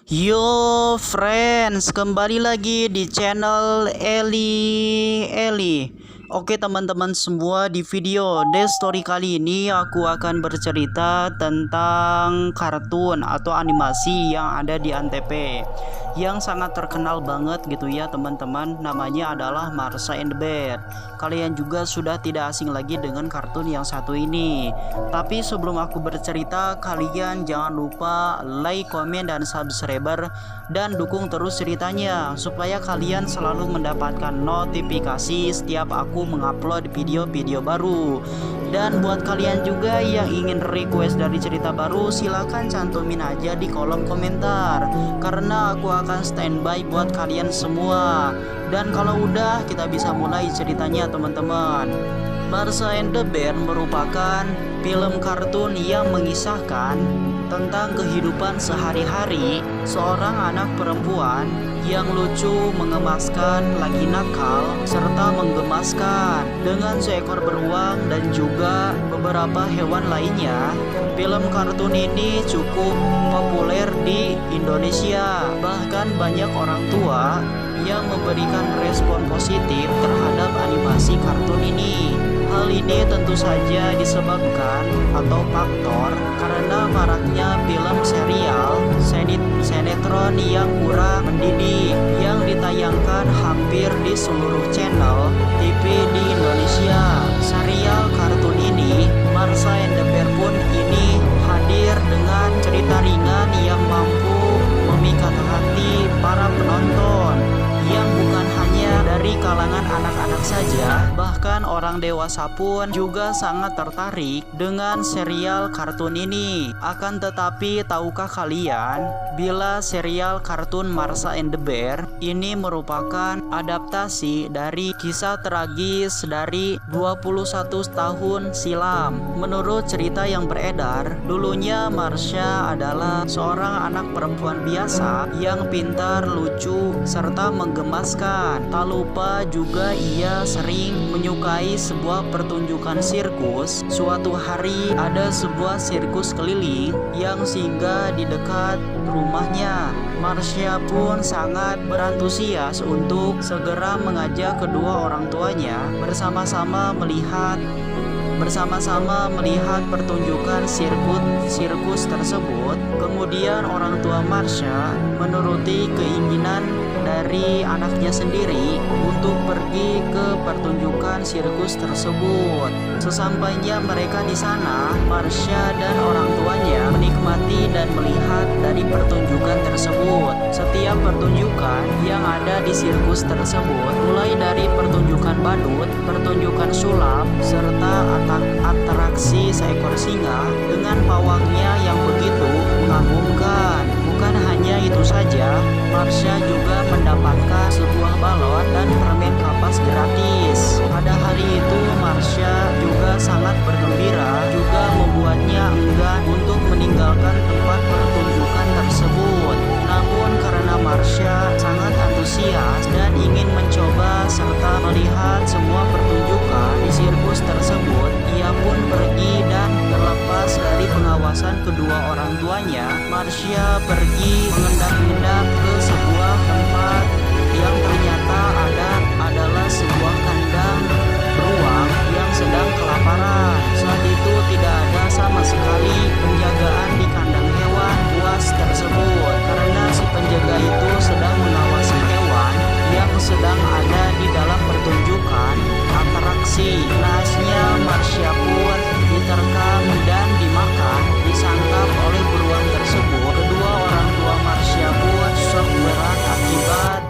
Yo friends, kembali lagi di channel Eli. Oke teman-teman semua, di video The Story kali ini aku akan bercerita tentang kartun atau animasi yang ada di Antv yang sangat terkenal banget gitu ya teman-teman. Namanya adalah Marsha and the Bear. Kalian juga sudah tidak asing lagi dengan kartun yang satu ini. Tapi sebelum aku bercerita, kalian jangan lupa like, komen, dan subscribe, dan dukung terus ceritanya supaya kalian selalu mendapatkan notifikasi setiap aku mengupload video-video baru. Dan buat kalian juga yang ingin request dari cerita baru, silahkan cantumin aja di kolom komentar, karena aku akan standby buat kalian semua. Dan kalau udah, kita bisa mulai ceritanya teman-teman. Marsha and the Bear merupakan film kartun yang mengisahkan tentang kehidupan sehari-hari seorang anak perempuan yang lucu, mengemaskan, lagi nakal, serta menggemaskan dengan seekor beruang dan juga beberapa hewan lainnya. Film kartun ini cukup populer di Indonesia. Bahkan banyak orang tua yang memberikan respon positif terhadap animasi kartun ini. Hal ini tentu saja disebabkan atau faktor karena maraknya film serial, sinetron yang kurang mendidik yang ditayangkan hampir di seluruh channel TV di Indonesia. Serial kartun ini, Marsha and the Bear pun ini hadir dengan cerita ringan yang mampu memikat hati para penonton, yang bukan hanya dari kalangan anak-anak saja, bahkan orang dewasa pun juga sangat tertarik dengan serial kartun ini. Akan tetapi, tahukah kalian bila serial kartun Marsha and the Bear ini merupakan adaptasi dari kisah tragis dari 21 tahun silam? Menurut cerita yang beredar, dulunya Marsha adalah seorang anak perempuan biasa yang pintar, lucu, serta menggemaskan. Tak lupa juga ia sering menyukai sebuah pertunjukan sirkus. Suatu hari ada sebuah sirkus keliling yang singgah di dekat rumahnya. Marsha pun sangat berantusias untuk segera mengajak kedua orang tuanya bersama-sama melihat pertunjukan sirkus tersebut. Kemudian orang tua Marsha menuruti keinginan dari anaknya sendiri untuk pergi ke pertunjukan sirkus tersebut. Sesampainya mereka di sana, Marsha dan orang tuanya menikmati dan melihat dari pertunjukan tersebut. Setiap pertunjukan yang ada di sirkus tersebut, mulai dari pertunjukan badut, pertunjukan sulap, serta atraksi seekor singa dengan pawangnya yang begitu mengagumkan. Bukan hanya itu saja, Marsha juga mendapatkan sebuah balon dan permen kapas gratis. Pada hari itu Marsha juga sangat bergembira, juga membuatnya enggan untuk meninggalkan tempat pertunjukan tersebut. Namun karena Marsha sangat antusias dan ingin mencoba serta melihat semua pertunjukan di sirkus tersebut, ia pun pergi dan terlepas dari pengawasan kedua orang tuanya, Marsha pergi mengendap-endap ke sebuah tempat yang ternyata adalah sebuah kandang beruang yang sedang kelaparan. Saat itu tidak ada sama sekali penjagaan di kandang hewan buas tersebut, karena si penjaga itu sedang mengawasi hewan yang sedang ada di dalam pertunjukan atraksi. Nahasnya Marsha pun diterkam dan dimakan, disantap oleh beruang tersebut. Kedua orang tua Marsha pun shock berat akibat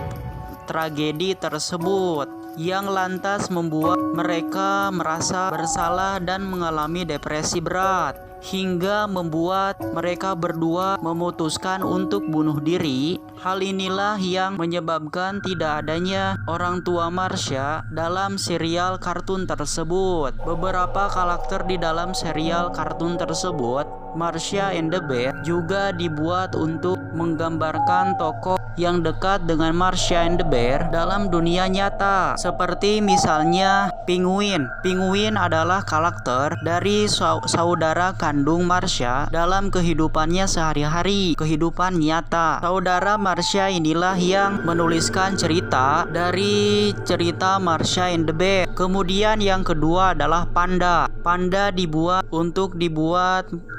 tragedi tersebut, yang lantas membuat mereka merasa bersalah dan mengalami depresi berat, hingga membuat mereka berdua memutuskan untuk bunuh diri. Hal inilah yang menyebabkan tidak adanya orang tua Marsha dalam serial kartun tersebut. Beberapa karakter di dalam serial kartun tersebut, Marsha and the Bear, juga dibuat untuk menggambarkan tokoh yang dekat dengan Marsha and the Bear dalam dunia nyata. Seperti misalnya Penguin. Penguin adalah karakter dari saudara kandung Marsha dalam kehidupannya sehari-hari, kehidupan nyata. Saudara Marsha inilah yang menuliskan cerita dari cerita Marsha and the Bear. Kemudian yang kedua adalah Panda. Panda dibuat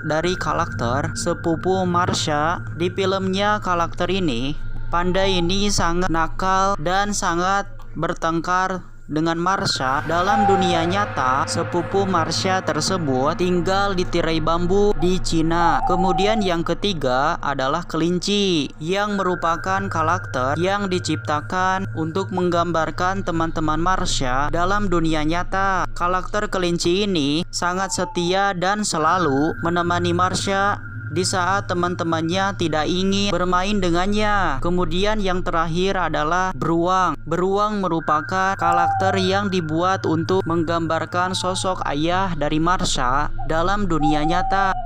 dari karakter sepupu Marsha. Di filmnya karakter ini, Panda ini sangat nakal dan sangat bertengkar dengan Marsha. Dalam dunia nyata, sepupu Marsha tersebut tinggal di tirai bambu di Cina. Kemudian yang ketiga adalah Kelinci, yang merupakan karakter yang diciptakan untuk menggambarkan teman-teman Marsha dalam dunia nyata. Karakter Kelinci ini sangat setia dan selalu menemani Marsha di saat teman-temannya tidak ingin bermain dengannya. Kemudian yang terakhir adalah Beruang. Beruang merupakan karakter yang dibuat untuk menggambarkan sosok ayah dari Marsha dalam dunia nyata.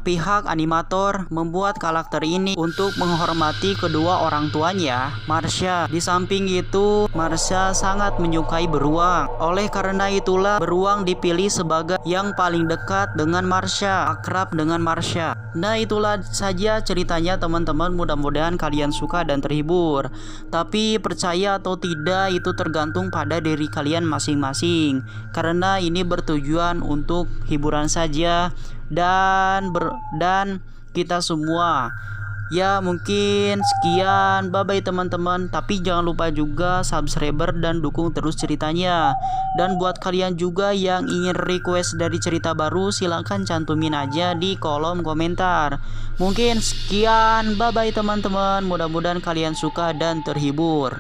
Pihak animator membuat karakter ini untuk menghormati kedua orang tuanya, Marsha. Di samping itu, Marsha sangat menyukai Beruang. Oleh karena itulah Beruang dipilih sebagai yang paling dekat dengan Marsha, akrab dengan Marsha. Nah, itulah saja ceritanya teman-teman, mudah-mudahan kalian suka dan terhibur. Tapi percaya atau tidak itu tergantung pada diri kalian masing-masing, karena ini bertujuan untuk hiburan saja dan kita semua. Ya mungkin sekian, bye bye teman-teman. Tapi jangan lupa juga subscriber dan dukung terus ceritanya. Dan buat kalian juga yang ingin request dari cerita baru, silahkan cantumin aja di kolom komentar. Mungkin sekian, bye bye teman-teman. Mudah-mudahan kalian suka dan terhibur.